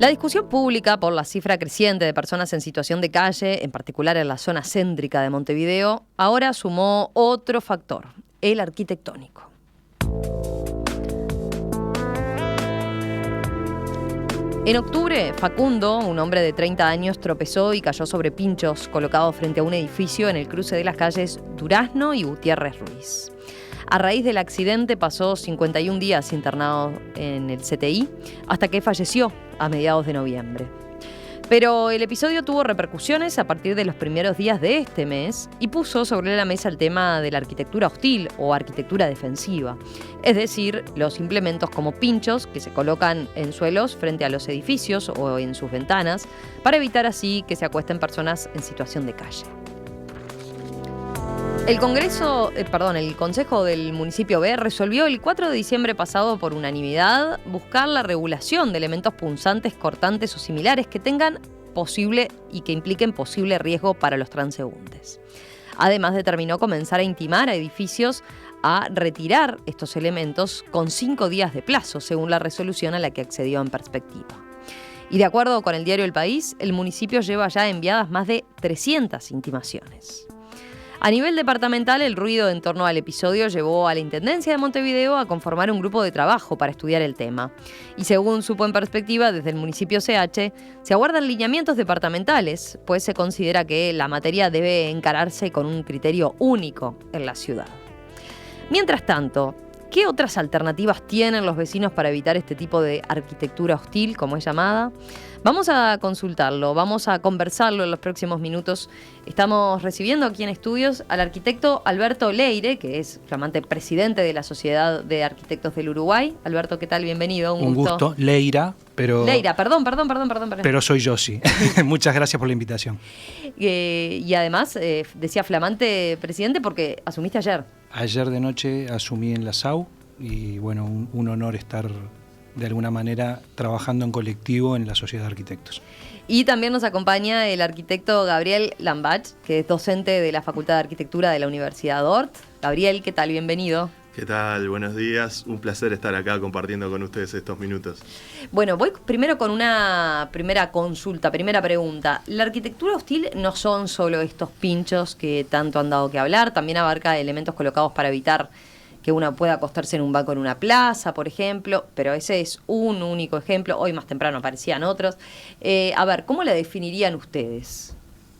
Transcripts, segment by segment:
La discusión pública por la cifra creciente de personas en situación de calle, en particular en la zona céntrica de Montevideo, ahora sumó otro factor, el arquitectónico. En octubre, Facundo, un hombre de 30 años, tropezó y cayó sobre pinchos colocados frente a un edificio en el cruce de las calles Durazno y Gutiérrez Ruiz. A raíz del accidente pasó 51 días internado en el CTI hasta que falleció a mediados de noviembre. Pero el episodio tuvo repercusiones a partir de los primeros días de este mes y puso sobre la mesa el tema de la arquitectura hostil o arquitectura defensiva, es decir, los implementos como pinchos que se colocan en suelos frente a los edificios o en sus ventanas para evitar así que se acuesten personas en situación de calle. El Consejo del Municipio B resolvió el 4 de diciembre pasado por unanimidad buscar la regulación de elementos punzantes, cortantes o similares que tengan posible y que impliquen posible riesgo para los transeúntes. Además, determinó comenzar a intimar a edificios a retirar estos elementos con 5 días de plazo, según la resolución a la que accedió en perspectiva. Y de acuerdo con el diario El País, el municipio lleva ya enviadas más de 300 intimaciones. A nivel departamental, el ruido en torno al episodio llevó a la Intendencia de Montevideo a conformar un grupo de trabajo para estudiar el tema. Y según supo en perspectiva, desde el municipio CH, se aguardan lineamientos departamentales, pues se considera que la materia debe encararse con un criterio único en la ciudad. Mientras tanto, ¿qué otras alternativas tienen los vecinos para evitar este tipo de arquitectura hostil, como es llamada? Vamos a consultarlo, vamos a conversarlo en los próximos minutos. Estamos recibiendo aquí en estudios al arquitecto Alberto Leire, que es flamante presidente de la Sociedad de Arquitectos del Uruguay. Alberto, ¿qué tal? Bienvenido, un gusto. Leira, pero... Leira, perdón. Pero soy yo, sí. Muchas gracias por la invitación. Y además, decía flamante presidente porque asumiste ayer. Ayer de noche asumí en la SAU y bueno, un honor estar de alguna manera trabajando en colectivo en la Sociedad de Arquitectos. Y también nos acompaña el arquitecto Gabriel Lambach, que es docente de la Facultad de Arquitectura de la Universidad Ort. Gabriel, ¿qué tal? Bienvenido. ¿Qué tal? Buenos días. Un placer estar acá compartiendo con ustedes estos minutos. Bueno, voy primero con una primera pregunta. La arquitectura hostil no son solo estos pinchos que tanto han dado que hablar, también abarca elementos colocados para evitar que uno pueda acostarse en un banco en una plaza, por ejemplo, pero ese es un único ejemplo. Hoy más temprano aparecían otros. A ver, ¿cómo la definirían ustedes?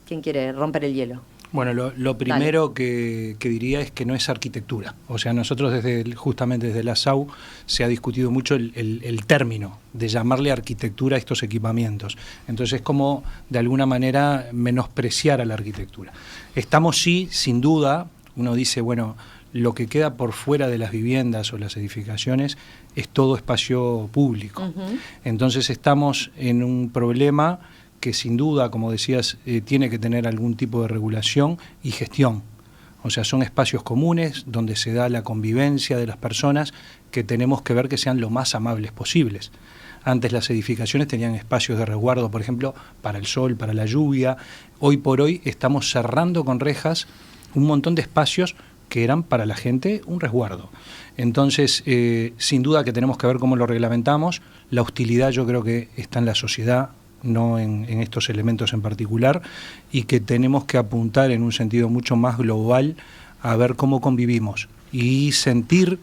¿Quién quiere romper el hielo? Bueno, lo primero que diría es que no es arquitectura. O sea, nosotros justamente desde la SAU se ha discutido mucho el término de llamarle arquitectura a estos equipamientos. Entonces es como, de alguna manera, menospreciar a la arquitectura. Estamos sí, sin duda, uno dice, bueno, lo que queda por fuera de las viviendas o las edificaciones es todo espacio público. Uh-huh. Entonces estamos en un problema que sin duda, como decías, tiene que tener algún tipo de regulación y gestión. O sea, son espacios comunes donde se da la convivencia de las personas que tenemos que ver que sean lo más amables posibles. Antes las edificaciones tenían espacios de resguardo, por ejemplo, para el sol, para la lluvia. Hoy por hoy estamos cerrando con rejas un montón de espacios que eran para la gente un resguardo. Entonces, sin duda que tenemos que ver cómo lo reglamentamos. La hostilidad yo creo que está en la sociedad, no en estos elementos en particular, y que tenemos que apuntar en un sentido mucho más global a ver cómo convivimos y sentir.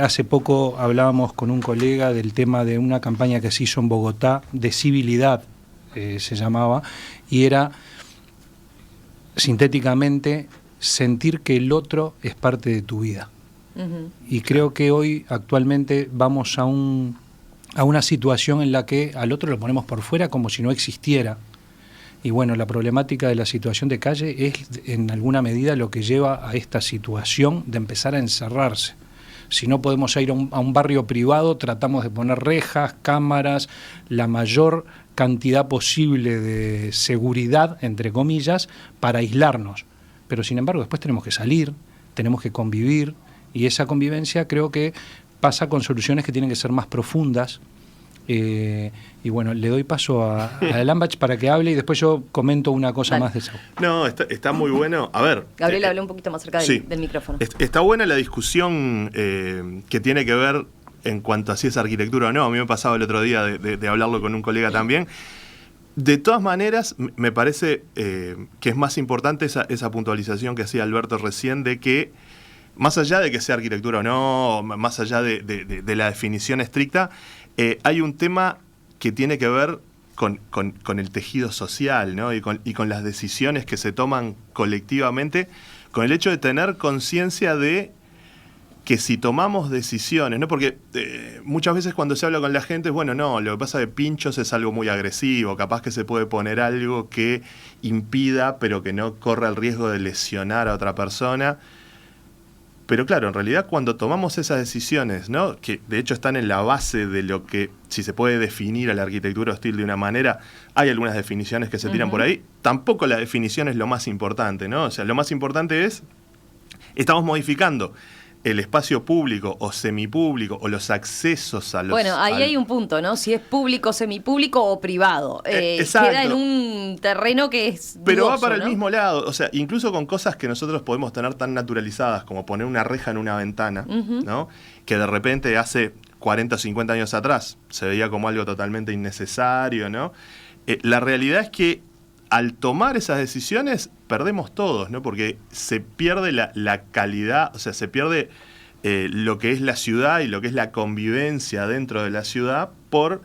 Hace poco hablábamos con un colega del tema de una campaña que se hizo en Bogotá, de civilidad se llamaba, y era sintéticamente sentir que el otro es parte de tu vida. Uh-huh. Y creo que hoy actualmente vamos a una situación en la que al otro lo ponemos por fuera como si no existiera. Y bueno, la problemática de la situación de calle es en alguna medida lo que lleva a esta situación de empezar a encerrarse. Si no podemos ir a un barrio privado, tratamos de poner rejas, cámaras, la mayor cantidad posible de seguridad, entre comillas, para aislarnos. Pero sin embargo después tenemos que salir, tenemos que convivir, y esa convivencia creo que pasa con soluciones que tienen que ser más profundas. Y bueno, le doy paso a Lambach para que hable y después yo comento una cosa más de eso. No, está muy bueno. A ver. Gabriel, hablé un poquito más cerca del micrófono. Está buena la discusión que tiene que ver en cuanto a si es arquitectura o no. A mí me pasaba el otro día de hablarlo con un colega también. De todas maneras, me parece que es más importante esa puntualización que hacía Alberto recién de que, más allá de que sea arquitectura o no, más allá de la definición estricta, hay un tema que tiene que ver con el tejido social, ¿no? y con las decisiones que se toman colectivamente, con el hecho de tener conciencia de que si tomamos decisiones, ¿no? Porque muchas veces cuando se habla con la gente es, bueno, no, lo que pasa de pinchos es algo muy agresivo, capaz que se puede poner algo que impida, pero que no corra el riesgo de lesionar a otra persona. Pero claro, en realidad cuando tomamos esas decisiones, ¿no? Que de hecho están en la base de lo que, si se puede definir a la arquitectura hostil de una manera, hay algunas definiciones que se tiran por ahí, tampoco la definición es lo más importante, ¿no? O sea, lo más importante es, estamos modificando el espacio público o semipúblico o los accesos a los... Bueno, ahí hay un punto, ¿no? Si es público, semipúblico o privado. Queda en un terreno que es dudoso, pero va para ¿no? el mismo lado. O sea, incluso con cosas que nosotros podemos tener tan naturalizadas como poner una reja en una ventana, ¿no? Que de repente hace 40 o 50 años atrás se veía como algo totalmente innecesario, ¿no? La realidad es que al tomar esas decisiones perdemos todos, ¿no? Porque se pierde la calidad, o sea, se pierde lo que es la ciudad y lo que es la convivencia dentro de la ciudad por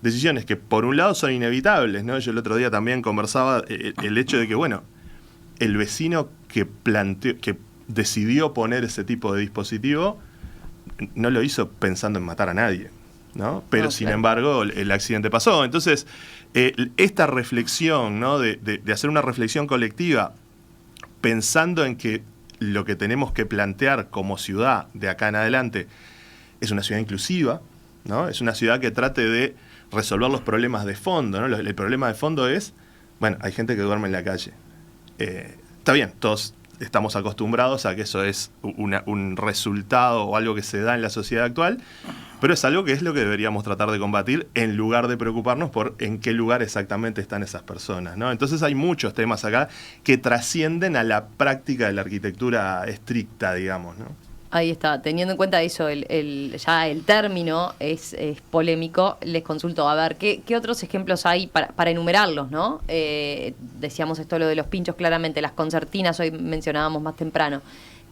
decisiones que por un lado son inevitables, ¿no? Yo el otro día también conversaba el hecho de que, bueno, el vecino que decidió poner ese tipo de dispositivo no lo hizo pensando en matar a nadie, ¿no? Pero sin embargo el accidente pasó. Entonces, esta reflexión, ¿no? de hacer una reflexión colectiva pensando en que lo que tenemos que plantear como ciudad de acá en adelante es una ciudad inclusiva, ¿no? Es una ciudad que trate de resolver los problemas de fondo, ¿no? El problema de fondo es, bueno, hay gente que duerme en la calle. Está bien, todos estamos acostumbrados a que eso es un resultado o algo que se da en la sociedad actual, pero es algo que es lo que deberíamos tratar de combatir en lugar de preocuparnos por en qué lugar exactamente están esas personas, ¿no? Entonces hay muchos temas acá que trascienden a la práctica de la arquitectura estricta, digamos, ¿no? Ahí está, teniendo en cuenta eso, ya el término es polémico, les consulto, a ver, ¿qué otros ejemplos hay para enumerarlos, ¿no? Decíamos esto, lo de los pinchos, claramente, las concertinas, hoy mencionábamos más temprano.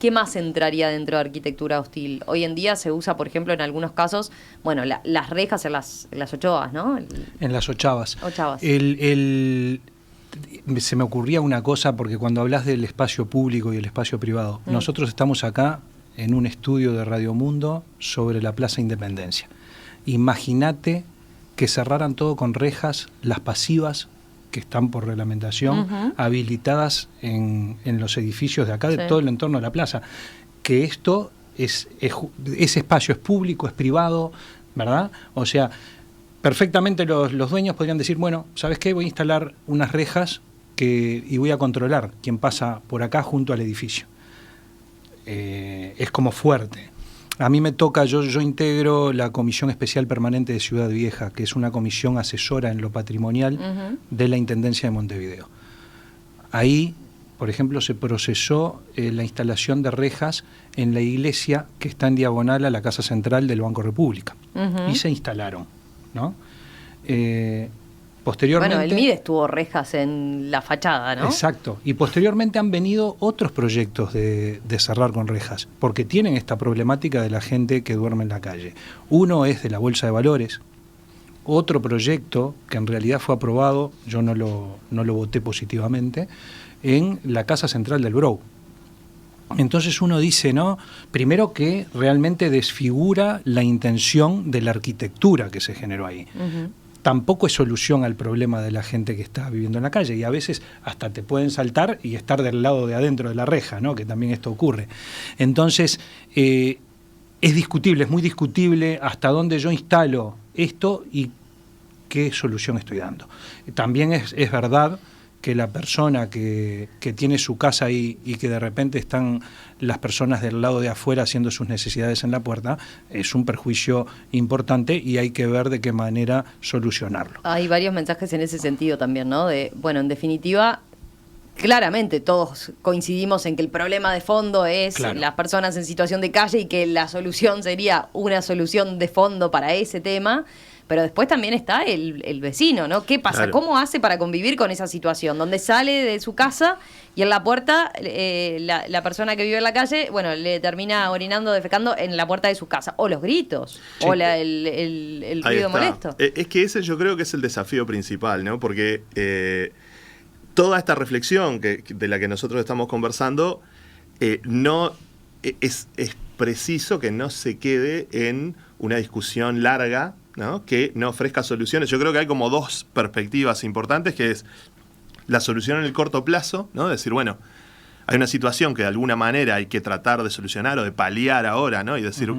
¿Qué más entraría dentro de arquitectura hostil? Hoy en día se usa, por ejemplo, en algunos casos, bueno, las rejas en las ochavas, ¿no? En las ochavas. Se me ocurría una cosa, porque cuando hablas del espacio público y el espacio privado, nosotros estamos acá en un estudio de Radio Mundo sobre la Plaza Independencia. Imagínate que cerraran todo con rejas, las pasivas, que están por reglamentación, habilitadas en los edificios de acá, de todo el entorno de la plaza. Que esto ese espacio es público, es privado, ¿verdad? O sea, perfectamente los dueños podrían decir, bueno, ¿sabes qué? Voy a instalar unas rejas y voy a controlar quién pasa por acá junto al edificio. Es como fuerte. A mí me toca, yo integro la Comisión Especial Permanente de Ciudad Vieja, que es una comisión asesora en lo patrimonial de la Intendencia de Montevideo. Ahí, por ejemplo, se procesó la instalación de rejas en la iglesia que está en diagonal a la Casa Central del Banco República. Y se instalaron, ¿no? Posteriormente, bueno, el Mides tuvo rejas en la fachada, ¿no? Exacto. Y posteriormente han venido otros proyectos de cerrar con rejas, porque tienen esta problemática de la gente que duerme en la calle. Uno es de la Bolsa de Valores. Otro proyecto, que en realidad fue aprobado, yo no lo voté positivamente, en la Casa Central del Brou. Entonces uno dice, ¿no? Primero que realmente desfigura la intención de la arquitectura que se generó ahí. Tampoco es solución al problema de la gente que está viviendo en la calle, y a veces hasta te pueden saltar y estar del lado de adentro de la reja, ¿no? Que también esto ocurre. Entonces, es discutible, es muy discutible hasta dónde yo instalo esto y qué solución estoy dando. También es verdad que la persona que tiene su casa ahí y que de repente están las personas del lado de afuera haciendo sus necesidades en la puerta, es un perjuicio importante y hay que ver de qué manera solucionarlo. Hay varios mensajes en ese sentido también, ¿no? Bueno, en definitiva, claramente todos coincidimos en que el problema de fondo es las personas en situación de calle y que la solución sería una solución de fondo para ese tema. Pero después también está el vecino, ¿no? ¿Qué pasa? Claro. ¿Cómo hace para convivir con esa situación? Donde sale de su casa y en la puerta la persona que vive en la calle, bueno, le termina orinando, defecando en la puerta de su casa. O los gritos, o el ruido molesto. Es que ese yo creo que es el desafío principal, ¿no? Porque toda esta reflexión de la que nosotros estamos conversando, no es preciso que no se quede en una discusión larga, ¿no? Que no ofrezca soluciones. Yo creo que hay como dos perspectivas importantes, que es la solución en el corto plazo, ¿no? Decir, bueno, hay una situación que de alguna manera hay que tratar de solucionar o de paliar ahora, ¿no? Y decir,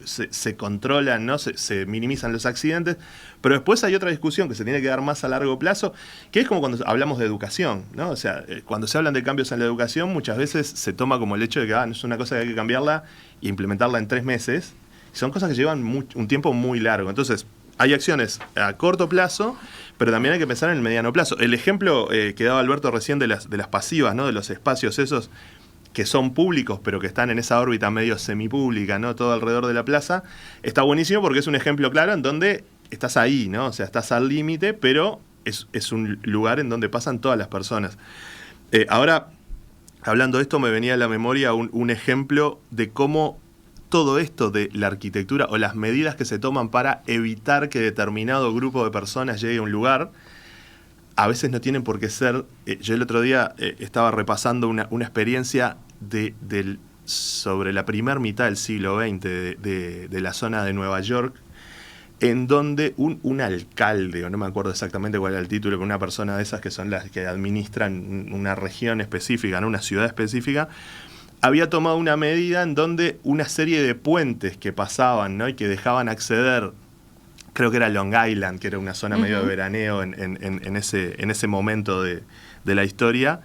se controlan, ¿no? Se minimizan los accidentes, pero después hay otra discusión que se tiene que dar más a largo plazo, que es como cuando hablamos de educación, ¿no? O sea, cuando se hablan de cambios en la educación, muchas veces se toma como el hecho de que es una cosa que hay que cambiarla e implementarla en 3 meses. Son cosas que llevan un tiempo muy largo. Entonces, hay acciones a corto plazo, pero también hay que pensar en el mediano plazo. El ejemplo que daba Alberto recién de las pasivas, ¿no? De los espacios esos que son públicos, pero que están en esa órbita medio semipública, ¿no? Todo alrededor de la plaza, está buenísimo porque es un ejemplo claro en donde estás ahí, ¿no? O sea, estás al límite, pero es un lugar en donde pasan todas las personas. Ahora, hablando de esto, me venía a la memoria un ejemplo de cómo todo esto de la arquitectura o las medidas que se toman para evitar que determinado grupo de personas llegue a un lugar, a veces no tienen por qué ser. Yo el otro día estaba repasando una experiencia sobre la primera mitad del siglo XX de la zona de Nueva York, en donde un alcalde, o no me acuerdo exactamente cuál era el título, pero una persona de esas que son las que administran una región específica, ¿no? Una ciudad específica, había tomado una medida en donde una serie de puentes que pasaban, ¿no? Y que dejaban acceder, creo que era Long Island, que era una zona medio de veraneo en ese momento de la historia,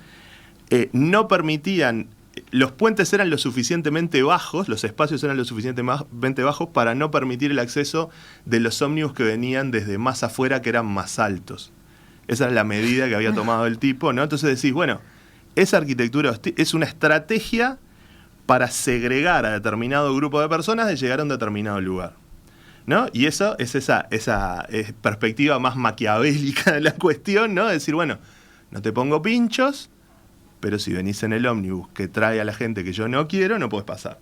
no permitían, los puentes eran lo suficientemente bajos, los espacios eran lo suficientemente bajos para no permitir el acceso de los ómnibus que venían desde más afuera, que eran más altos. Esa era la medida que había tomado el tipo, ¿no? Entonces decís, bueno, esa arquitectura es una estrategia para segregar a determinado grupo de personas de llegar a un determinado lugar, ¿no? Y eso es esa perspectiva más maquiavélica de la cuestión, ¿no? De decir, bueno, no te pongo pinchos, pero si venís en el ómnibus que trae a la gente que yo no quiero, no podés pasar,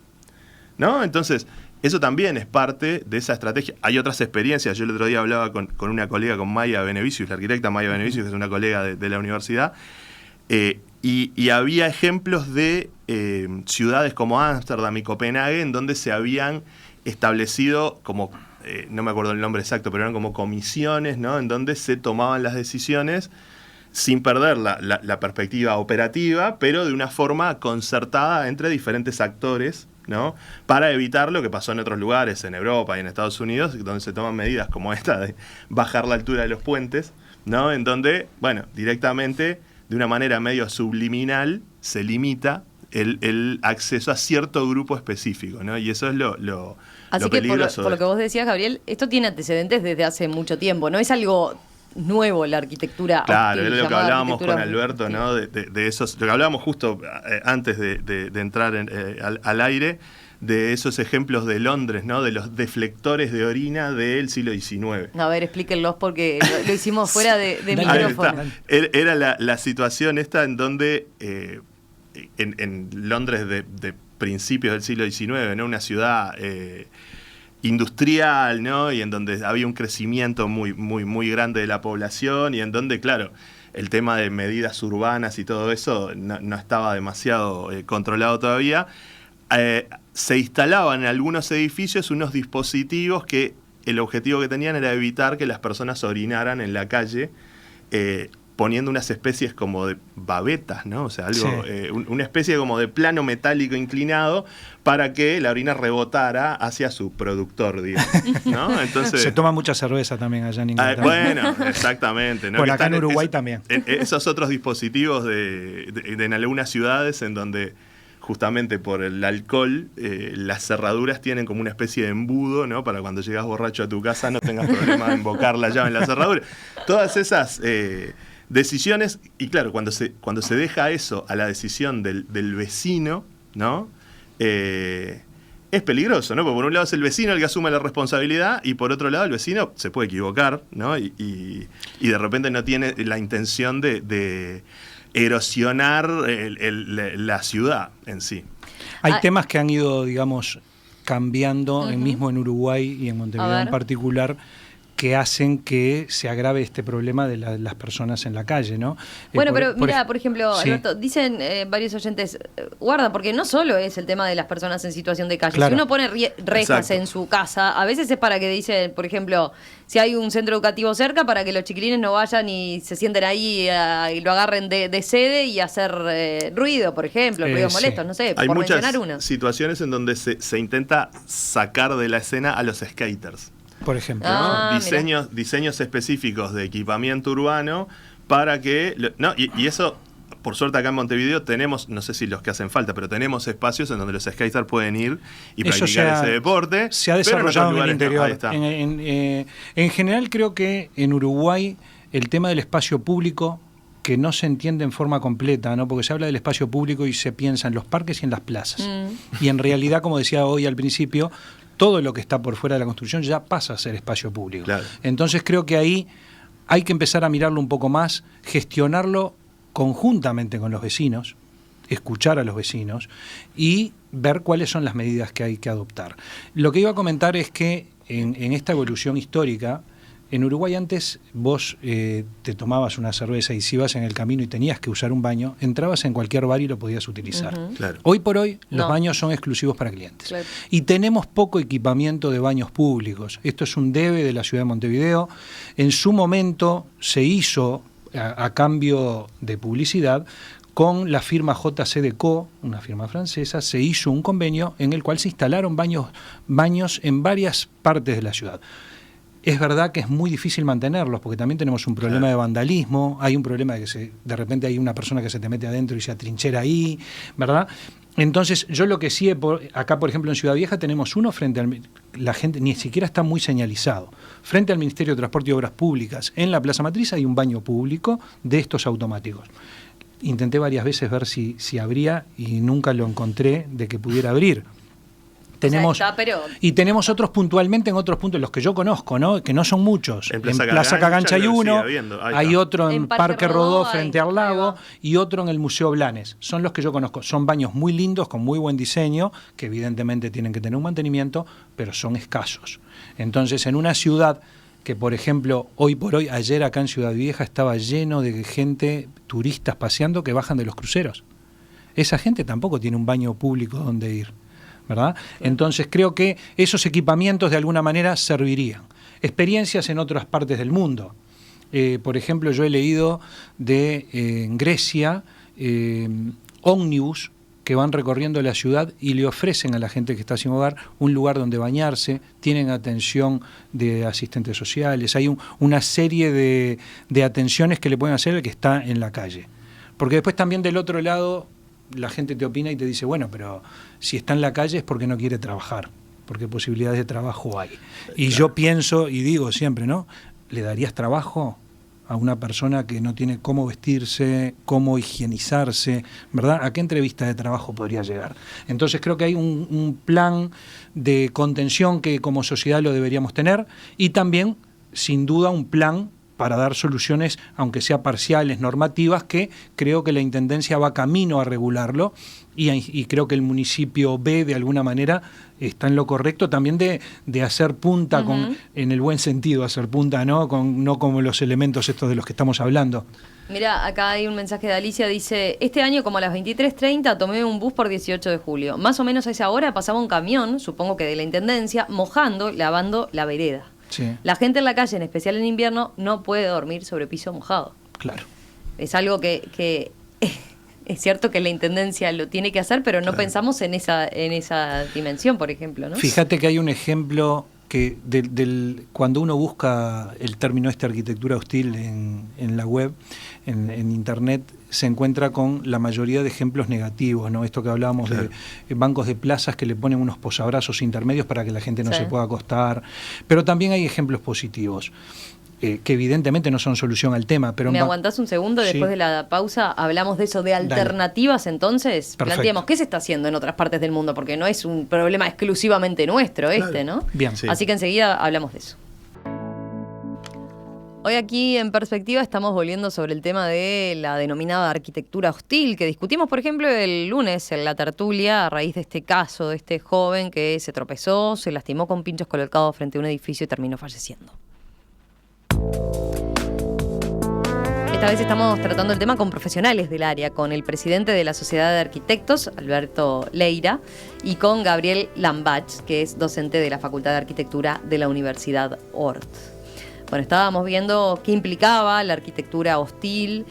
¿no? Entonces, eso también es parte de esa estrategia. Hay otras experiencias. Yo el otro día hablaba con una colega, con Maya Benevicius, la arquitecta Maya Benevicius, que es una colega de la universidad, y había ejemplos de ciudades como Ámsterdam y Copenhague en donde se habían establecido como, no me acuerdo el nombre exacto, pero eran como comisiones, ¿no? En donde se tomaban las decisiones sin perder la perspectiva operativa, pero de una forma concertada entre diferentes actores, ¿no? Para evitar lo que pasó en otros lugares, en Europa y en Estados Unidos, donde se toman medidas como esta de bajar la altura de los puentes, ¿no? En donde, bueno, directamente, de una manera medio subliminal, se limita el acceso a cierto grupo específico, ¿no? Y eso es lo Así que por lo que vos decías, Gabriel, esto tiene antecedentes desde hace mucho tiempo, no es algo nuevo la arquitectura. Claro, es lo que hablábamos con Alberto, ¿no? De esos, lo que hablábamos justo antes de entrar al aire, de esos ejemplos de Londres, ¿no? De los deflectores de orina del siglo XIX. A ver, explíquenlos porque lo hicimos fuera de micrófono. Era la situación esta en donde en Londres de principios del siglo XIX, ¿no? Una ciudad industrial, ¿no? Y en donde había un crecimiento muy, muy, muy grande de la población y en donde, claro, el tema de medidas urbanas y todo eso no estaba demasiado controlado todavía. Se instalaban en algunos edificios unos dispositivos que el objetivo que tenían era evitar que las personas orinaran en la calle, poniendo unas especies como de babetas, ¿no? O sea, algo, sí. Una especie como de plano metálico inclinado para que la orina rebotara hacia su productor, digamos, ¿no? Entonces, se toma mucha cerveza también allá en Inglaterra. Bueno, exactamente, ¿no? Bueno, acá en Uruguay también. Esos otros dispositivos en algunas ciudades en donde justamente por el alcohol, las cerraduras tienen como una especie de embudo, ¿no? Para cuando llegas borracho a tu casa no tengas problema de invocar la llave en la cerradura. Todas esas decisiones, y claro, cuando se deja eso a la decisión del vecino, ¿no? Es peligroso, ¿no? Porque por un lado es el vecino el que asume la responsabilidad y por otro lado el vecino se puede equivocar, ¿no? Y de repente no tiene la intención de erosionar la ciudad en sí. Hay temas que han ido, digamos, cambiando, mismo en Uruguay y en Montevideo en particular, que hacen que se agrave este problema de las personas en la calle, ¿no? Bueno, pero mira, por ejemplo, sí. Alberto, dicen varios oyentes, guarda, porque no solo es el tema de las personas en situación de calle. Claro. Si uno pone rejas en su casa, a veces es para que dicen, por ejemplo, si hay un centro educativo cerca, para que los chiquilines no vayan y se sienten ahí y lo agarren de sede y hacer ruido, por ejemplo, ruidos molestos, no sé, hay por muchas mencionar una. Situaciones en donde se intenta sacar de la escena a los skaters. Por ejemplo, ¿no? Diseños específicos de equipamiento urbano para que... Y eso, por suerte acá en Montevideo tenemos, no sé si los que hacen falta, pero tenemos espacios en donde los skaters pueden ir y practicar ese deporte. Se ha desarrollado en el interior. En general creo que en Uruguay el tema del espacio público, que no se entiende en forma completa, ¿no? Porque se habla del espacio público y se piensa en los parques y en las plazas. Y en realidad, como decía hoy al principio, todo lo que está por fuera de la construcción ya pasa a ser espacio público. Claro. Entonces creo que ahí hay que empezar a mirarlo un poco más, gestionarlo conjuntamente con los vecinos, escuchar a los vecinos y ver cuáles son las medidas que hay que adoptar. Lo que iba a comentar es que en esta evolución histórica, en Uruguay antes vos te tomabas una cerveza y si ibas en el camino y tenías que usar un baño, entrabas en cualquier bar y lo podías utilizar. Claro. Hoy por hoy los baños son exclusivos para clientes. Claro. Y tenemos poco equipamiento de baños públicos. Esto es un debe de la ciudad de Montevideo. En su momento se hizo, a cambio de publicidad, con la firma JCDecaux, una firma francesa, se hizo un convenio en el cual se instalaron baños en varias partes de la ciudad. Es verdad que es muy difícil mantenerlos, porque también tenemos un problema de vandalismo, hay un problema de que de repente hay una persona que se te mete adentro y se atrinchera ahí, ¿verdad? Entonces, yo lo que sí, acá por ejemplo en Ciudad Vieja tenemos uno frente al... La gente ni siquiera está muy señalizado. Frente al Ministerio de Transporte y Obras Públicas, en la Plaza Matriz hay un baño público de estos automáticos. Intenté varias veces ver si abría y nunca lo encontré de que pudiera abrir. Y tenemos otros puntualmente en otros puntos, los que yo conozco, ¿no? Que no son muchos. En Plaza Cagancha hay uno, hay otro en Parque Rodó frente al lago y otro en el Museo Blanes. Son los que yo conozco. Son baños muy lindos, con muy buen diseño, que evidentemente tienen que tener un mantenimiento, pero son escasos. Entonces, en una ciudad que, por ejemplo, hoy por hoy, ayer acá en Ciudad Vieja estaba lleno de gente, turistas paseando, que bajan de los cruceros. Esa gente tampoco tiene un baño público donde ir, ¿verdad? Entonces creo que esos equipamientos de alguna manera servirían. Experiencias en otras partes del mundo. Por ejemplo, yo he leído en Grecia ómnibus que van recorriendo la ciudad y le ofrecen a la gente que está sin hogar un lugar donde bañarse, tienen atención de asistentes sociales, hay una serie de atenciones que le pueden hacer al que está en la calle. Porque después también del otro lado la gente te opina y te dice, bueno, pero si está en la calle es porque no quiere trabajar, porque posibilidades de trabajo hay. Y yo pienso y digo siempre, ¿no? ¿Le darías trabajo a una persona que no tiene cómo vestirse, cómo higienizarse, ¿verdad? ¿A qué entrevista de trabajo podría llegar? Entonces creo que hay un plan de contención que como sociedad lo deberíamos tener y también, sin duda, un plan para dar soluciones, aunque sea parciales, normativas, que creo que la Intendencia va camino a regularlo y creo que el municipio B, de alguna manera, está en lo correcto también de hacer punta, en el buen sentido, hacer punta, ¿no? No como los elementos estos de los que estamos hablando. Mira, acá hay un mensaje de Alicia, dice, este año como a las 23:30 tomé un bus por 18 de julio. Más o menos a esa hora pasaba un camión, supongo que de la Intendencia, mojando, lavando la vereda. Sí. La gente en la calle, en especial en invierno, no puede dormir sobre piso mojado. Claro. Es algo que es cierto que la Intendencia lo tiene que hacer, pero no pensamos en esa dimensión, por ejemplo, ¿no? Fíjate que hay un ejemplo que cuando uno busca el término arquitectura hostil en la web, en internet, se encuentra con la mayoría de ejemplos negativos, ¿no? Esto que hablábamos de bancos de plazas que le ponen unos posabrazos intermedios para que la gente no se pueda acostar, pero también hay ejemplos positivos. que evidentemente no son solución al tema. Pero ¿Me aguantás un segundo? Después de la pausa hablamos de eso, de alternativas. Dale. Entonces, planteamos qué se está haciendo en otras partes del mundo, porque no es un problema exclusivamente nuestro, ¿no? Bien. Sí. Así que enseguida hablamos de eso. Hoy aquí en Perspectiva estamos volviendo sobre el tema de la denominada arquitectura hostil, que discutimos, por ejemplo, el lunes en la tertulia a raíz de este caso de este joven que se tropezó, se lastimó con pinchos colocados frente a un edificio y terminó falleciendo. Esta vez estamos tratando el tema con profesionales del área, con el presidente de la Sociedad de Arquitectos, Alberto Leira, y con Gabriel Lambach, que es docente de la Facultad de Arquitectura de la Universidad Ort. Bueno, estábamos viendo qué implicaba la arquitectura hostil,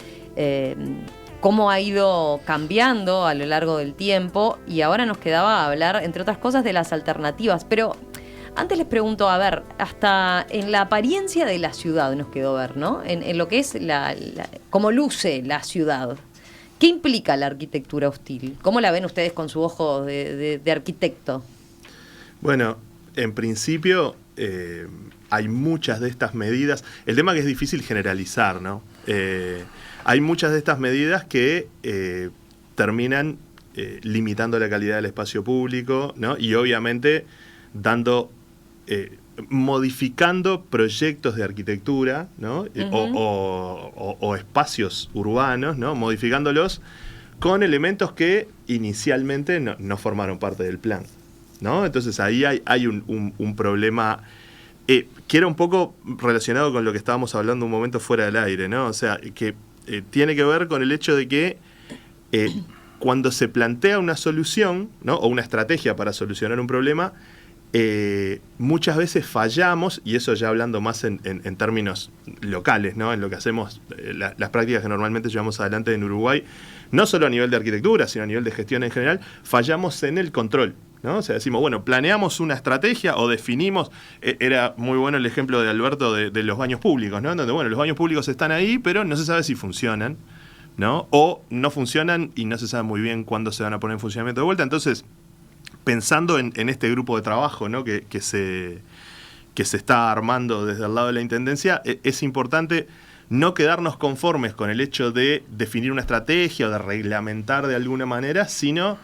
cómo ha ido cambiando a lo largo del tiempo, y ahora nos quedaba hablar, entre otras cosas, de las alternativas. Pero antes les pregunto, a ver, hasta en la apariencia de la ciudad nos quedó ver, ¿no? En lo que es cómo luce la ciudad. ¿Qué implica la arquitectura hostil? ¿Cómo la ven ustedes con su ojo de arquitecto? Bueno, en principio hay muchas de estas medidas. El tema que es difícil generalizar, ¿no? Hay muchas de estas medidas que terminan limitando la calidad del espacio público, ¿no? Y obviamente modificando proyectos de arquitectura, ¿no? o espacios urbanos, ¿no? Modificándolos con elementos que inicialmente no formaron parte del plan, ¿no? Entonces ahí hay un problema que era un poco relacionado con lo que estábamos hablando un momento fuera del aire, ¿no? O sea, que tiene que ver con el hecho de que cuando se plantea una solución, ¿no? O una estrategia para solucionar un problema, muchas veces fallamos, y eso ya hablando más en términos locales, ¿no? En lo que hacemos, las prácticas que normalmente llevamos adelante en Uruguay, no solo a nivel de arquitectura, sino a nivel de gestión en general, fallamos en el control, ¿no? O sea, decimos, bueno, planeamos una estrategia o definimos, era muy bueno el ejemplo de Alberto de los baños públicos, ¿no? Donde, bueno, los baños públicos están ahí, pero no se sabe si funcionan, ¿no? O no funcionan y no se sabe muy bien cuándo se van a poner en funcionamiento de vuelta. Entonces, pensando en este grupo de trabajo, ¿no? que se está armando desde el lado de la Intendencia, es importante no quedarnos conformes con el hecho de definir una estrategia o de reglamentar de alguna manera, sino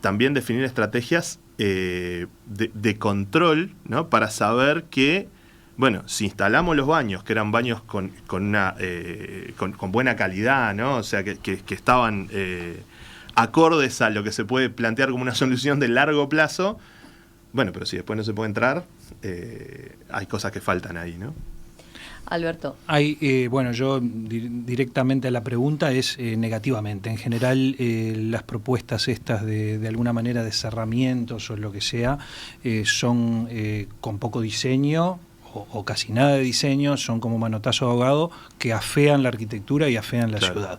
también definir estrategias de control, ¿no? Para saber que, bueno, si instalamos los baños, que eran baños con buena calidad, ¿no? O sea, que estaban acordes a lo que se puede plantear como una solución de largo plazo, bueno, pero si después no se puede entrar, hay cosas que faltan ahí, ¿no? Alberto. Bueno, yo directamente a la pregunta es negativamente. En general, las propuestas estas de alguna manera de cerramientos o lo que sea, son con poco diseño o casi nada de diseño, son como manotazo de ahogado que afean la arquitectura y afean la ciudad.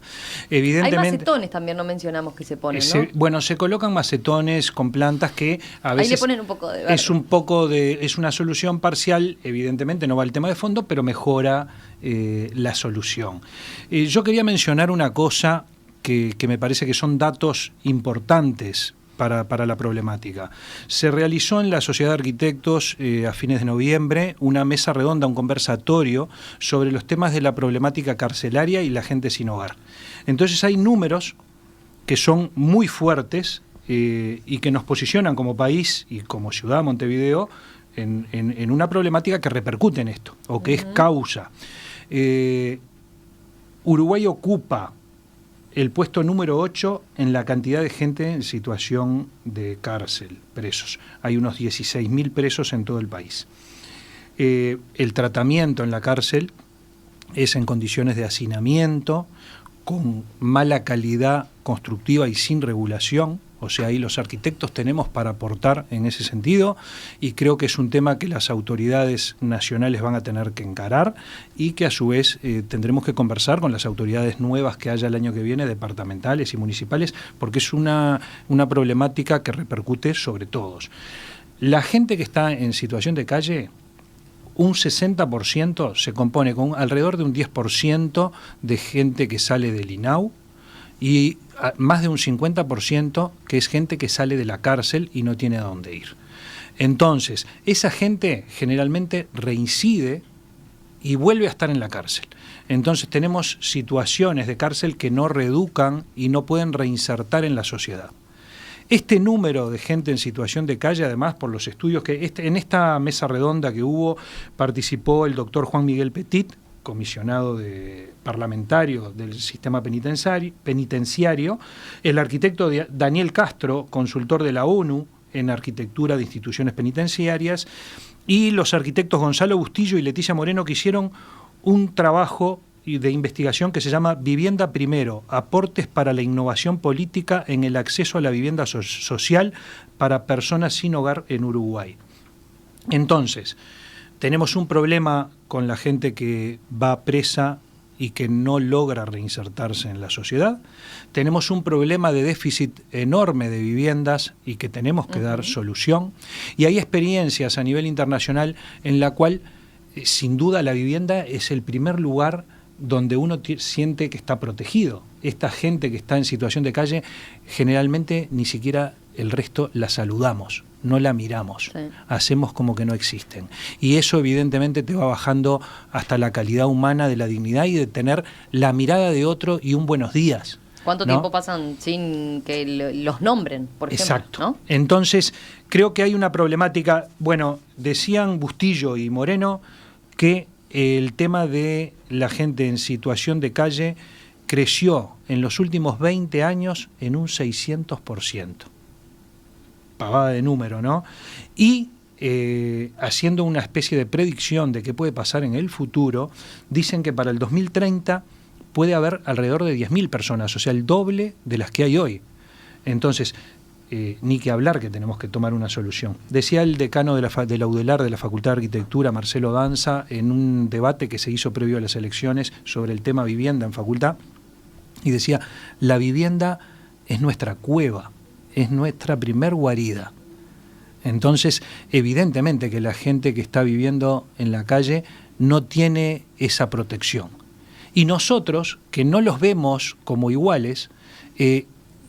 Evidentemente, hay macetones también, no mencionamos que se ponen, ¿no? Bueno, se colocan macetones con plantas que a veces... Ahí le ponen un poco de verde. Es una solución parcial, evidentemente no va al tema de fondo, pero mejora la solución. Yo quería mencionar una cosa que me parece que son datos importantes para la problemática. Se realizó en la Sociedad de Arquitectos a fines de noviembre una mesa redonda, un conversatorio sobre los temas de la problemática carcelaria y la gente sin hogar. Entonces hay números que son muy fuertes y que nos posicionan como país y como ciudad Montevideo en una problemática que repercute en esto, o que es causa. Uruguay ocupa el puesto número 8 en la cantidad de gente en situación de cárcel, presos. Hay unos 16.000 presos en todo el país. El tratamiento en la cárcel es en condiciones de hacinamiento, con mala calidad constructiva y sin regulación. O sea, ahí los arquitectos tenemos para aportar en ese sentido, y creo que es un tema que las autoridades nacionales van a tener que encarar y que a su vez tendremos que conversar con las autoridades nuevas que haya el año que viene, departamentales y municipales, porque es una problemática que repercute sobre todos. La gente que está en situación de calle, un 60% se compone con alrededor de un 10% de gente que sale del INAU, y más de un 50% que es gente que sale de la cárcel y no tiene a dónde ir. Entonces, esa gente generalmente reincide y vuelve a estar en la cárcel. Entonces tenemos situaciones de cárcel que no reeducan y no pueden reinsertar en la sociedad. Este número de gente en situación de calle, además, por los estudios que... en esta mesa redonda que hubo, participó el doctor Juan Miguel Petit, comisionado parlamentario del sistema penitenciario, el arquitecto Daniel Castro, consultor de la ONU en arquitectura de instituciones penitenciarias, y los arquitectos Gonzalo Bustillo y Leticia Moreno, que hicieron un trabajo de investigación que se llama Vivienda Primero, aportes para la innovación política en el acceso a la vivienda social para personas sin hogar en Uruguay. Entonces, tenemos un problema con la gente que va presa y que no logra reinsertarse en la sociedad. Tenemos un problema de déficit enorme de viviendas y que tenemos que dar solución. Y hay experiencias a nivel internacional en la cual, sin duda, la vivienda es el primer lugar donde uno siente que está protegido. Esta gente que está en situación de calle, generalmente ni siquiera el resto la saludamos, no la miramos, hacemos como que no existen. Y eso evidentemente te va bajando hasta la calidad humana de la dignidad y de tener la mirada de otro y un buenos días. ¿Cuánto tiempo pasan sin que los nombren, por ejemplo? Exacto. ¿No? Entonces, creo que hay una problemática. Bueno, decían Bustillo y Moreno que el tema de la gente en situación de calle creció en los últimos 20 años en un 600%. Pavada de número, ¿no? Y haciendo una especie de predicción de qué puede pasar en el futuro, dicen que para el 2030 puede haber alrededor de 10.000 personas, o sea, el doble de las que hay hoy. Entonces, ni que hablar que tenemos que tomar una solución. Decía el decano de la UDELAR, de la Facultad de Arquitectura, Marcelo Danza, en un debate que se hizo previo a las elecciones sobre el tema vivienda en facultad, y decía, la vivienda es nuestra cueva, es nuestra primer guarida. Entonces, evidentemente que la gente que está viviendo en la calle no tiene esa protección. Y nosotros, que no los vemos como iguales,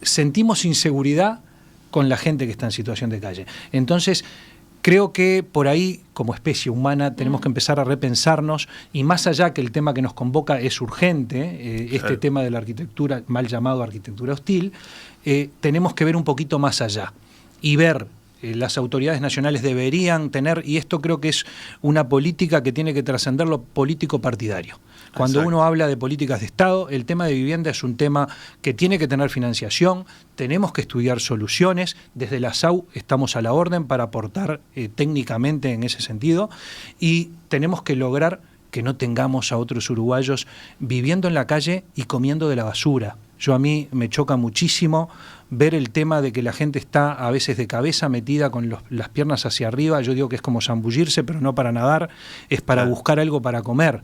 sentimos inseguridad con la gente que está en situación de calle. Entonces, creo que por ahí, como especie humana, tenemos que empezar a repensarnos, y más allá que el tema que nos convoca es urgente, este tema de la arquitectura, mal llamado arquitectura hostil, tenemos que ver un poquito más allá y ver, las autoridades nacionales deberían tener, y esto creo que es una política que tiene que trascender lo político partidario. Cuando uno habla de políticas de Estado, el tema de vivienda es un tema que tiene que tener financiación, tenemos que estudiar soluciones, desde la SAU estamos a la orden para aportar técnicamente en ese sentido, y tenemos que lograr que no tengamos a otros uruguayos viviendo en la calle y comiendo de la basura. A mí me choca muchísimo ver el tema de que la gente está a veces de cabeza metida con las piernas hacia arriba. Yo digo que es como zambullirse, pero no para nadar, es para buscar algo para comer.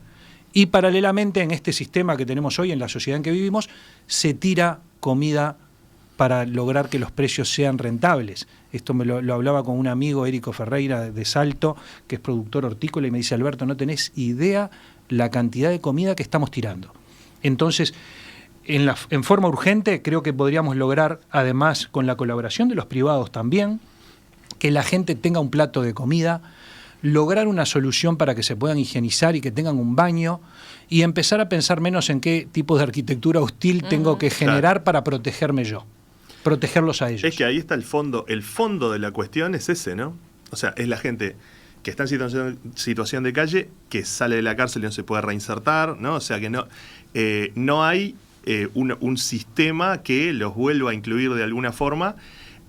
Y paralelamente, en este sistema que tenemos hoy, en la sociedad en que vivimos, se tira comida para lograr que los precios sean rentables. Esto me lo hablaba con un amigo, Érico Ferreira, de Salto, que es productor hortícola, y me dice, Alberto, no tenés idea la cantidad de comida que estamos tirando. Entonces, en forma urgente, creo que podríamos lograr, además, con la colaboración de los privados también, que la gente tenga un plato de comida, lograr una solución para que se puedan higienizar y que tengan un baño, y empezar a pensar menos en qué tipo de arquitectura hostil tengo que generar para protegerme yo, protegerlos a ellos. Es que ahí está el fondo de la cuestión es ese, ¿no? O sea, es la gente que está en situación de calle, que sale de la cárcel y no se puede reinsertar, ¿no? O sea, que no hay un sistema que los vuelva a incluir de alguna forma.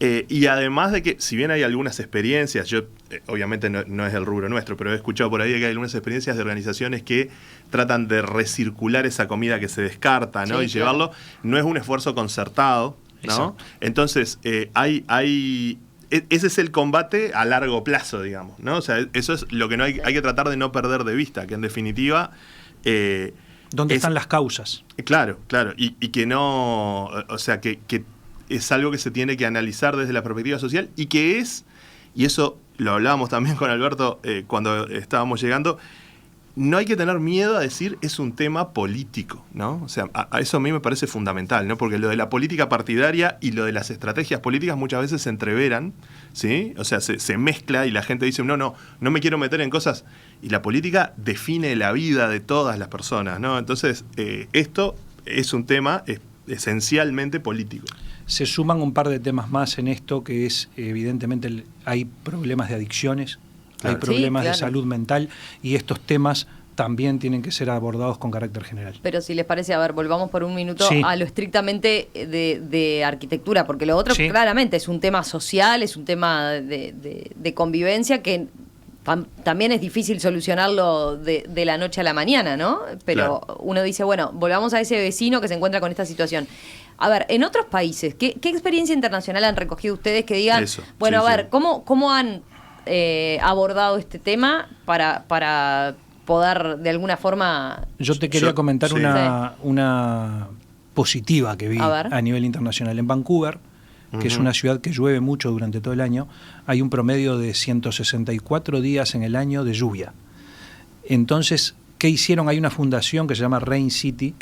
Y además de que, si bien hay algunas experiencias, yo obviamente no es el rubro nuestro, pero he escuchado por ahí que hay algunas experiencias de organizaciones que tratan de recircular esa comida que se descarta, ¿no? Sí, y llevarlo, no es un esfuerzo concertado, ¿no? Exacto. Entonces, ese es el combate a largo plazo, digamos, ¿no? O sea, eso es lo que hay que tratar de no perder de vista, que en definitiva... ¿Dónde están las causas? Claro, y que no... O sea, que es algo que se tiene que analizar desde la perspectiva social y eso lo hablábamos también con Alberto cuando estábamos llegando, no hay que tener miedo a decir es un tema político, ¿no? O sea, a eso a mí me parece fundamental, ¿no? Porque lo de la política partidaria y lo de las estrategias políticas muchas veces se entreveran, ¿sí? O sea, se mezcla y la gente dice, no me quiero meter en cosas. Y la política define la vida de todas las personas, ¿no? Entonces, esto es un tema esencialmente político. Se suman un par de temas más en esto, que es, evidentemente, hay problemas de adicciones, hay problemas de salud mental, y estos temas también tienen que ser abordados con carácter general. Pero si les parece, a ver, volvamos por un minuto a lo estrictamente de arquitectura, porque lo otro claramente es un tema social, es un tema de convivencia que también es difícil solucionarlo de la noche a la mañana, ¿no? Pero uno dice, bueno, volvamos a ese vecino que se encuentra con esta situación. A ver, en otros países, ¿qué experiencia internacional han recogido ustedes que digan, bueno, a ver, ¿cómo han abordado este tema para poder de alguna forma... Yo te quería comentar una positiva que vi a nivel internacional. En Vancouver, que es una ciudad que llueve mucho durante todo el año, hay un promedio de 164 días en el año de lluvia. Entonces, ¿qué hicieron? Hay una fundación que se llama Rain City,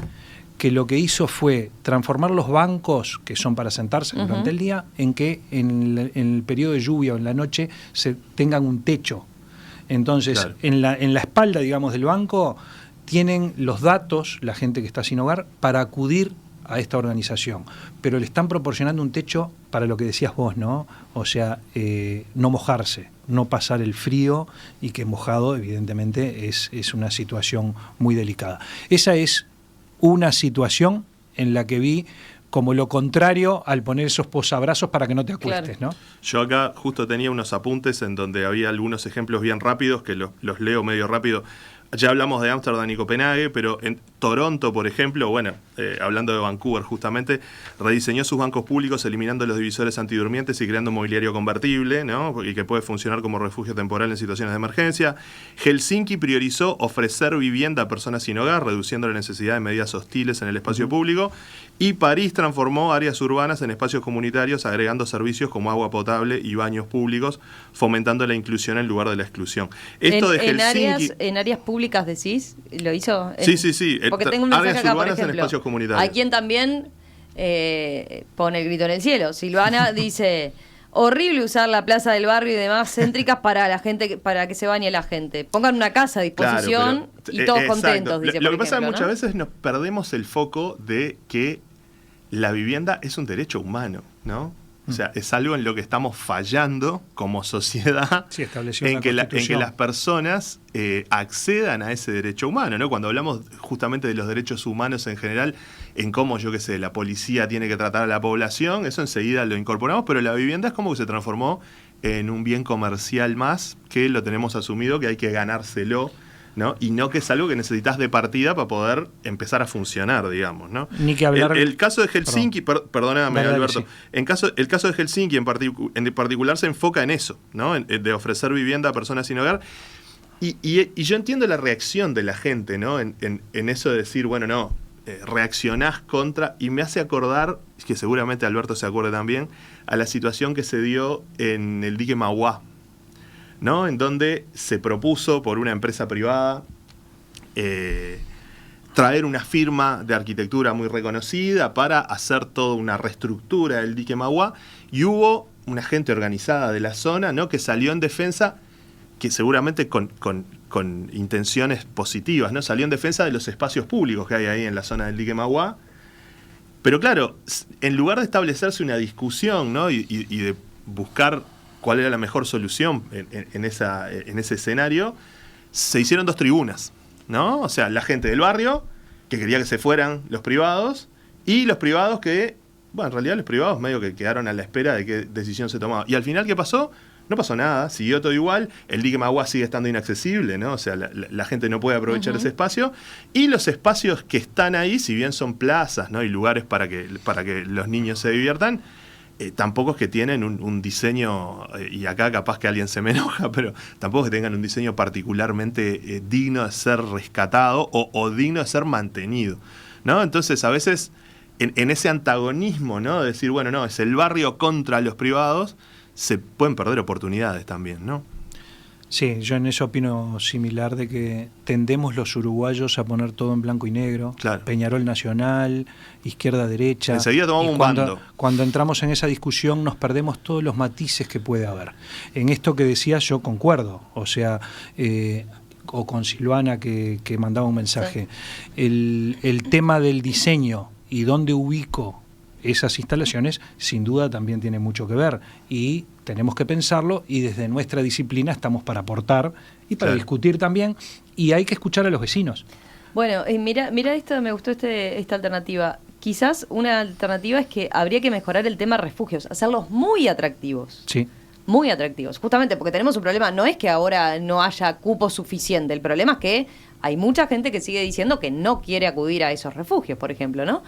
que lo que hizo fue transformar los bancos, que son para sentarse durante el día, en que en el periodo de lluvia o en la noche se tengan un techo. Entonces, en la espalda, digamos, del banco, tienen los datos, la gente que está sin hogar, para acudir a esta organización. Pero le están proporcionando un techo para lo que decías vos, ¿no? O sea, no mojarse, no pasar el frío, y que mojado, evidentemente, es una situación muy delicada. Esa es una situación en la que vi como lo contrario al poner esos posabrazos para que no te acuestes, ¿no? Yo acá justo tenía unos apuntes en donde había algunos ejemplos bien rápidos, que los leo medio rápido. Ya hablamos de Ámsterdam y Copenhague, pero en Toronto, por ejemplo, hablando de Vancouver justamente, rediseñó sus bancos públicos eliminando los divisores antidurmientes y creando mobiliario convertible, ¿no? Y que puede funcionar como refugio temporal en situaciones de emergencia. Helsinki priorizó ofrecer vivienda a personas sin hogar, reduciendo la necesidad de medidas hostiles en el espacio público. Y París transformó áreas urbanas en espacios comunitarios, agregando servicios como agua potable y baños públicos, fomentando la inclusión en lugar de la exclusión. Esto de Helsinki... ¿En áreas públicas decís? ¿Lo hizo? Sí. Porque tengo un mensaje áreas acá, urbanas por ejemplo, en espacios comunitarios. hay quien también pone el grito en el cielo. Silvana dice... Horrible usar la plaza del barrio y demás céntricas para la gente, para que se bañe la gente. Pongan una casa a disposición y todos contentos, dice. Lo que pasa es que muchas veces nos perdemos el foco de que la vivienda es un derecho humano, ¿no? O sea, es algo en lo que estamos fallando como sociedad, en que las personas accedan a ese derecho humano, ¿no? Cuando hablamos justamente de los derechos humanos en general, en cómo, la policía tiene que tratar a la población, eso enseguida lo incorporamos, pero la vivienda es como que se transformó en un bien comercial más, que lo tenemos asumido que hay que ganárselo, ¿no? Y no que es algo que necesitas de partida para poder empezar a funcionar, digamos, ¿no? Ni que hablar... El caso de Helsinki, perdóname, Alberto, sí. El caso de Helsinki en particular se enfoca en eso, ¿no? De ofrecer vivienda a personas sin hogar. Y yo entiendo la reacción de la gente, ¿no? En eso de decir, reaccionás contra, y me hace acordar, que seguramente Alberto se acuerde también, a la situación que se dio en el dique Mauá, ¿no? En donde se propuso por una empresa privada traer una firma de arquitectura muy reconocida para hacer toda una reestructura del dique Mauá, y hubo una gente organizada de la zona, ¿no? Que salió en defensa, que seguramente con intenciones positivas, ¿no? Salió en defensa de los espacios públicos que hay ahí en la zona del dique Mauá. Pero claro, en lugar de establecerse una discusión, ¿no? y de buscar cuál era la mejor solución en ese escenario, se hicieron dos tribunas, ¿no? O sea, la gente del barrio, que quería que se fueran los privados, y los privados que, en realidad los privados medio que quedaron a la espera de qué decisión se tomaba. Y al final, ¿qué pasó? No pasó nada, siguió todo igual, el dique Mauá sigue estando inaccesible, ¿no? O sea, la gente no puede aprovechar ese espacio, y los espacios que están ahí, si bien son plazas, ¿no? Y lugares para que los niños se diviertan, tampoco es que tienen un diseño, y acá capaz que alguien se me enoja, pero tampoco es que tengan un diseño particularmente digno de ser rescatado o digno de ser mantenido, ¿no? Entonces, a veces, en ese antagonismo, ¿no? De decir, es el barrio contra los privados, se pueden perder oportunidades también, ¿no? Sí, yo en eso opino similar, de que tendemos los uruguayos a poner todo en blanco y negro, claro. Peñarol Nacional, izquierda-derecha. Enseguida tomamos un bando. Cuando entramos en esa discusión nos perdemos todos los matices que puede haber. En esto que decías yo concuerdo, o sea, o con Silvana que mandaba un mensaje. Sí. El tema del diseño y dónde ubico esas instalaciones, sin duda también tiene mucho que ver, y tenemos que pensarlo, y desde nuestra disciplina estamos para aportar y para discutir también, y hay que escuchar a los vecinos. Bueno, mira esto, me gustó esta alternativa. Quizás una alternativa es que habría que mejorar el tema refugios, hacerlos muy atractivos. Sí. Muy atractivos, justamente porque tenemos un problema. No es que ahora no haya cupo suficiente, el problema es que hay mucha gente que sigue diciendo que no quiere acudir a esos refugios, por ejemplo, ¿no?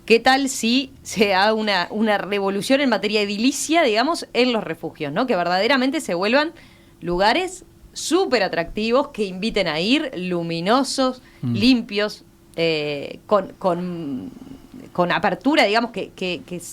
¿Qué tal si se haga una revolución en materia edilicia, digamos, en los refugios, ¿no? Que verdaderamente se vuelvan lugares súper atractivos, que inviten a ir, luminosos, limpios, con apertura, digamos,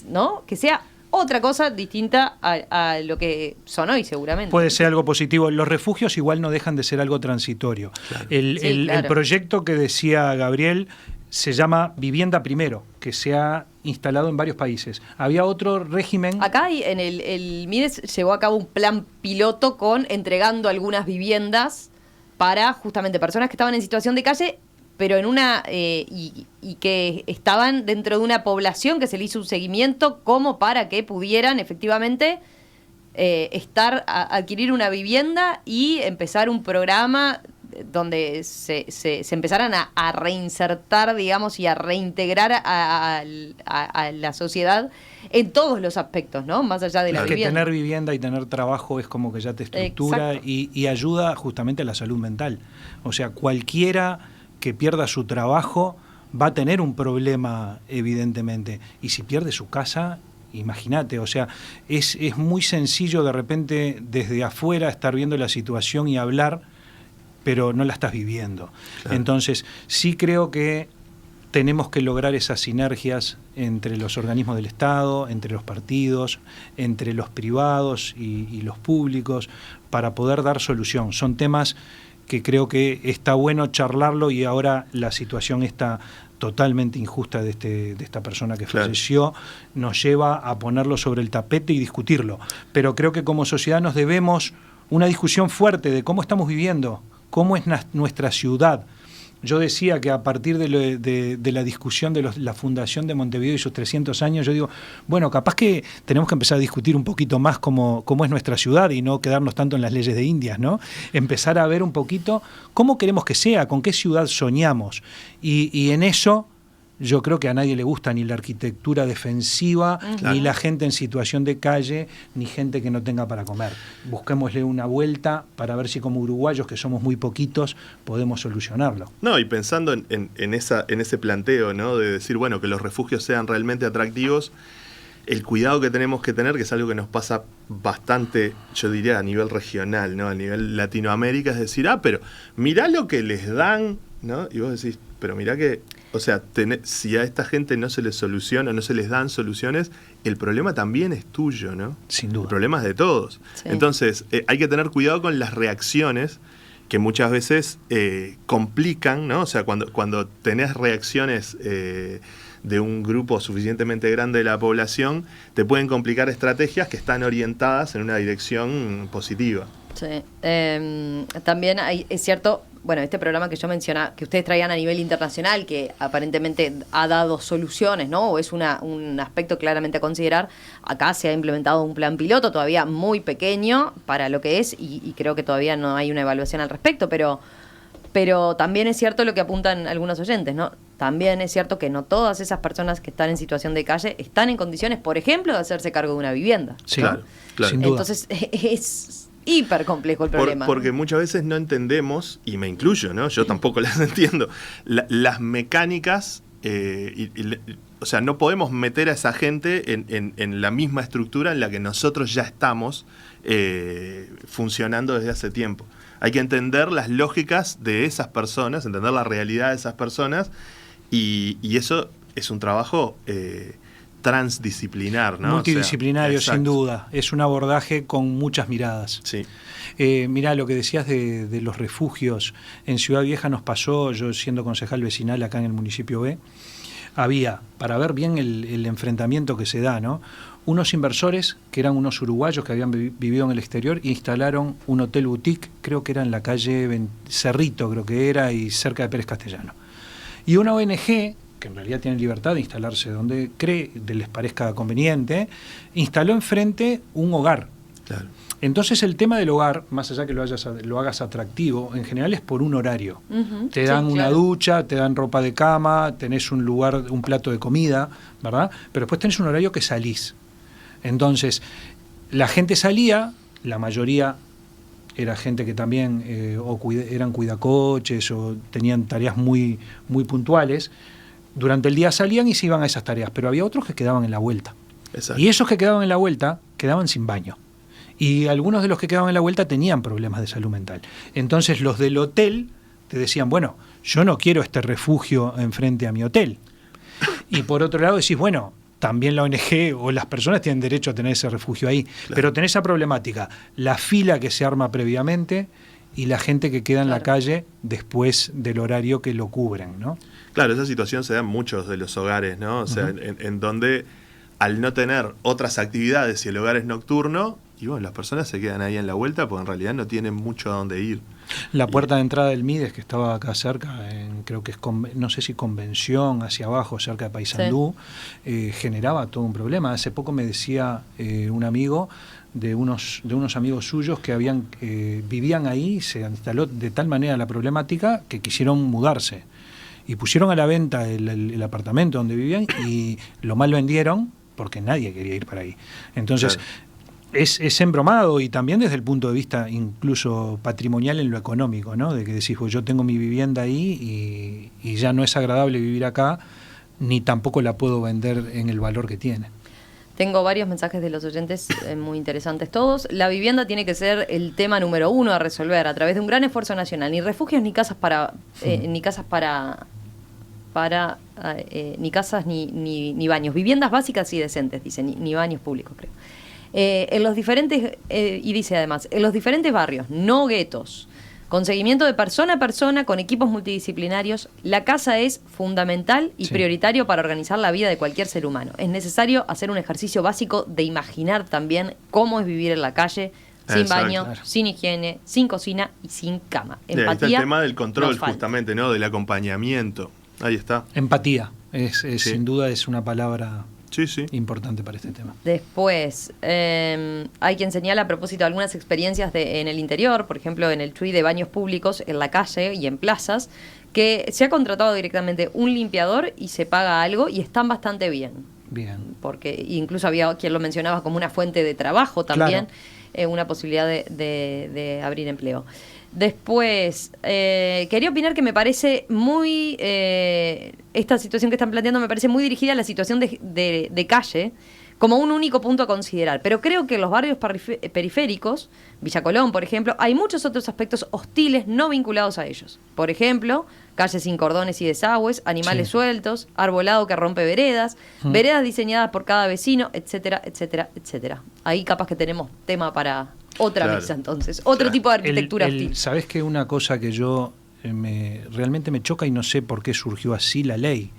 ¿no? Que sea otra cosa distinta a lo que son hoy, seguramente. Puede ser algo positivo. Los refugios igual no dejan de ser algo transitorio. Claro. El proyecto que decía Gabriel se llama Vivienda Primero, que se ha instalado en varios países. Había otro régimen... Acá en el MIDES llevó a cabo un plan piloto con entregando algunas viviendas para justamente personas que estaban en situación de calle, pero en una y que estaban dentro de una población que se le hizo un seguimiento como para que pudieran efectivamente adquirir una vivienda y empezar un programa donde se empezaran a reinsertar, digamos, y a reintegrar a la sociedad en todos los aspectos, ¿no? Más allá de la vivienda. Que tener vivienda y tener trabajo es como que ya te estructura y ayuda justamente a la salud mental. O sea, cualquiera que pierda su trabajo va a tener un problema, evidentemente. Y si pierde su casa, imagínate, o sea, es muy sencillo de repente desde afuera estar viendo la situación y hablar, pero no la estás viviendo. Claro. Entonces, sí creo que tenemos que lograr esas sinergias entre los organismos del Estado, entre los partidos, entre los privados y los públicos, para poder dar solución. Son temas que creo que está bueno charlarlo, y ahora la situación está totalmente injusta de esta persona que falleció, nos lleva a ponerlo sobre el tapete y discutirlo. Pero creo que como sociedad nos debemos una discusión fuerte de cómo estamos viviendo, cómo es nuestra ciudad. Yo decía que a partir de la discusión de la fundación de Montevideo y sus 300 años, yo digo, bueno, capaz que tenemos que empezar a discutir un poquito más cómo es nuestra ciudad y no quedarnos tanto en las leyes de Indias, ¿no? Empezar a ver un poquito cómo queremos que sea, con qué ciudad soñamos. Y en eso yo creo que a nadie le gusta ni la arquitectura defensiva, ni la gente en situación de calle, ni gente que no tenga para comer. Busquémosle una vuelta para ver si como uruguayos, que somos muy poquitos, podemos solucionarlo. No, y pensando en ese planteo, ¿no? De decir, bueno, que los refugios sean realmente atractivos, el cuidado que tenemos que tener, que es algo que nos pasa bastante, yo diría, a nivel regional, ¿no? A nivel Latinoamérica, es decir, pero mirá lo que les dan, ¿no? Y vos decís, pero mirá que, o sea, si a esta gente no se les soluciona, no se les dan soluciones, el problema también es tuyo, ¿no? Sin duda. El problema es de todos. Sí. Entonces, hay que tener cuidado con las reacciones que muchas veces complican, ¿no? O sea, cuando tenés reacciones de un grupo suficientemente grande de la población, te pueden complicar estrategias que están orientadas en una dirección positiva. Sí. También es cierto, bueno, este programa que yo mencionaba, que ustedes traían a nivel internacional, que aparentemente ha dado soluciones, ¿no? O es un aspecto claramente a considerar. Acá se ha implementado un plan piloto todavía muy pequeño para lo que es, y creo que todavía no hay una evaluación al respecto, pero también es cierto lo que apuntan algunos oyentes, ¿no? También es cierto que no todas esas personas que están en situación de calle están en condiciones, por ejemplo, de hacerse cargo de una vivienda. Sí, ¿no? Claro. Sin duda. Entonces es hiper complejo el problema. Porque muchas veces no entendemos, y me incluyo, ¿no? Yo tampoco las entiendo, las mecánicas, o sea, no podemos meter a esa gente en la misma estructura en la que nosotros ya estamos funcionando desde hace tiempo. Hay que entender las lógicas de esas personas, entender la realidad de esas personas, y eso es un trabajo transdisciplinar, ¿no? Multidisciplinario, O sea, sin duda. Es un abordaje con muchas miradas. Sí. Mirá, lo que decías de los refugios. En Ciudad Vieja nos pasó, yo siendo concejal vecinal acá en el municipio B, había, para ver bien el enfrentamiento que se da, ¿no?, unos inversores que eran unos uruguayos que habían vivido en el exterior e instalaron un hotel boutique, creo que era en la calle Cerrito, creo que era, y cerca de Pérez Castellano. Y una ONG, que en realidad tiene libertad de instalarse donde cree, les parezca conveniente, instaló enfrente un hogar. Claro. Entonces el tema del hogar, más allá que lo hagas atractivo, en general es por un horario. Te dan una ducha, te dan ropa de cama, tenés un lugar, un plato de comida, ¿verdad? Pero después tenés un horario que salís. Entonces, la gente salía, la mayoría era gente que también eran cuidacoches o tenían tareas muy, muy puntuales. Durante el día salían y se iban a esas tareas, pero había otros que quedaban en la vuelta. Exacto. Y esos que quedaban en la vuelta quedaban sin baño. Y algunos de los que quedaban en la vuelta tenían problemas de salud mental. Entonces los del hotel te decían, bueno, yo no quiero este refugio enfrente a mi hotel. Y por otro lado decís, bueno, también la ONG o las personas tienen derecho a tener ese refugio ahí. Claro. Pero tenés esa problemática, la fila que se arma previamente y la gente que queda en la calle después del horario que lo cubren, ¿no? Claro, esa situación se da en muchos de los hogares, ¿no? O sea, en donde al no tener otras actividades y el hogar es nocturno, y bueno, las personas se quedan ahí en la vuelta porque en realidad no tienen mucho a dónde ir. La puerta de entrada del Mides, que estaba acá cerca, creo que es, no sé si Convención, hacia abajo, cerca de Paysandú, generaba todo un problema. Hace poco me decía un amigo de unos amigos suyos que vivían ahí, se instaló de tal manera la problemática que quisieron mudarse. Y pusieron a la venta el apartamento donde vivían y lo mal vendieron porque nadie quería ir para ahí. Entonces... Claro. Es embromado y también desde el punto de vista incluso patrimonial en lo económico, ¿no? De que decís, pues yo tengo mi vivienda ahí y ya no es agradable vivir acá, ni tampoco la puedo vender en el valor que tiene. Tengo varios mensajes de los oyentes muy interesantes todos. La vivienda tiene que ser el tema número 1 a resolver a través de un gran esfuerzo nacional. Ni refugios ni casas ni casas ni baños. Viviendas básicas y decentes, dice, ni baños públicos, creo. En los diferentes, y dice además, en los diferentes barrios, no guetos, con seguimiento de persona a persona, con equipos multidisciplinarios, la casa es fundamental y prioritario para organizar la vida de cualquier ser humano. Es necesario hacer un ejercicio básico de imaginar también cómo es vivir en la calle, sin baño, sin higiene, sin cocina y sin cama. Empatía. Ahí está el tema del control, justamente, ¿no? Del acompañamiento. Ahí está. Empatía, sin duda es una palabra... Sí. Importante para este tema. Después, hay quien señala a propósito de algunas experiencias en el interior, por ejemplo, en el TUI de baños públicos, en la calle y en plazas, que se ha contratado directamente un limpiador y se paga algo y están bastante bien. Porque incluso había quien lo mencionaba como una fuente de trabajo también, una posibilidad de abrir empleo. Después, quería opinar que me parece muy... esta situación que están planteando me parece muy dirigida a la situación de calle como un único punto a considerar. Pero creo que en los barrios periféricos, Villa Colón, por ejemplo, hay muchos otros aspectos hostiles no vinculados a ellos. Por ejemplo, calles sin cordones y desagües, animales sueltos, arbolado que rompe veredas, veredas diseñadas por cada vecino, etcétera, etcétera, etcétera. Ahí capaz que tenemos tema para... otra mesa, entonces. Otro tipo de arquitectura hostil. ¿Sabés que una cosa que yo realmente me choca y no sé por qué surgió así la ley?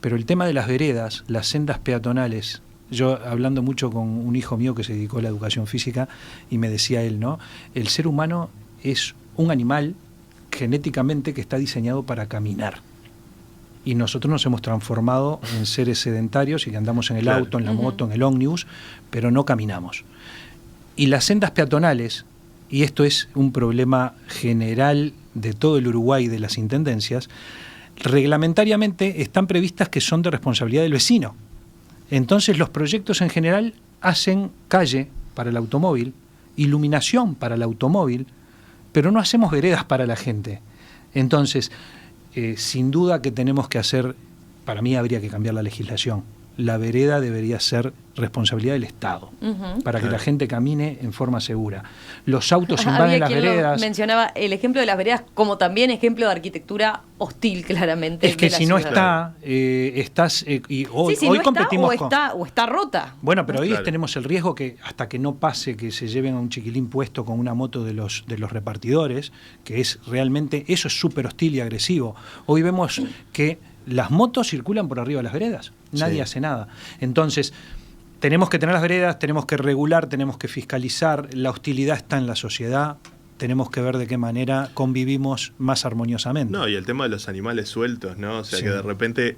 Pero el tema de las veredas, las sendas peatonales, yo hablando mucho con un hijo mío que se dedicó a la educación física y me decía él, ¿no? El ser humano es un animal genéticamente que está diseñado para caminar. Y nosotros nos hemos transformado en seres sedentarios y que andamos en el auto, en la moto, en el ómnibus, pero no caminamos. Y las sendas peatonales, y esto es un problema general de todo el Uruguay, de las intendencias, reglamentariamente están previstas que son de responsabilidad del vecino. Entonces los proyectos en general hacen calle para el automóvil, iluminación para el automóvil, pero no hacemos veredas para la gente. Entonces, sin duda que tenemos que hacer, para mí habría que cambiar la legislación, la vereda debería ser responsabilidad del Estado, para que la gente camine en forma segura. Los autos invaden las veredas. Mencionaba el ejemplo de las veredas como también ejemplo de arquitectura hostil, claramente. Es que si no está, estás... y hoy, sí, hoy no competimos o está rota. Bueno, pero hoy tenemos el riesgo que hasta que no pase que se lleven a un chiquilín puesto con una moto de los repartidores, que es realmente, eso es súper hostil y agresivo. Hoy vemos que las motos circulan por arriba de las veredas, nadie hace nada. Entonces, tenemos que tener las veredas, tenemos que regular, tenemos que fiscalizar, la hostilidad está en la sociedad, tenemos que ver de qué manera convivimos más armoniosamente. No, y el tema de los animales sueltos, ¿no? O sea, que de repente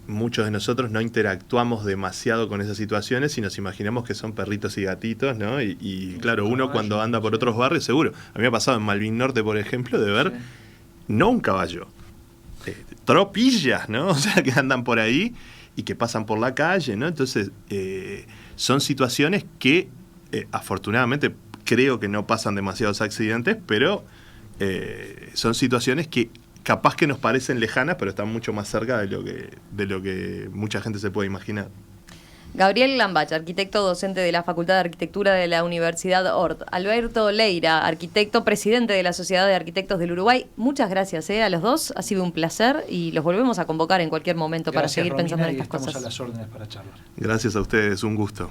muchos de nosotros no interactuamos demasiado con esas situaciones y nos imaginamos que son perritos y gatitos, ¿no? Y claro, uno cuando anda por otros barrios, seguro. A mí me ha pasado en Malvin Norte, por ejemplo, de ver, no un caballo, tropillas, ¿no? O sea, que andan por ahí y que pasan por la calle, ¿no? Entonces, son situaciones que afortunadamente creo que no pasan demasiados accidentes, pero son situaciones que capaz que nos parecen lejanas, pero están mucho más cerca de lo que mucha gente se puede imaginar. Gabriel Lambach, arquitecto docente de la Facultad de Arquitectura de la Universidad Ort. Alberto Leira, arquitecto, presidente de la Sociedad de Arquitectos del Uruguay. Muchas gracias a los dos, ha sido un placer y los volvemos a convocar en cualquier momento para seguir pensando en estas cosas. Estamos a las órdenes para charlar. Gracias a ustedes, un gusto.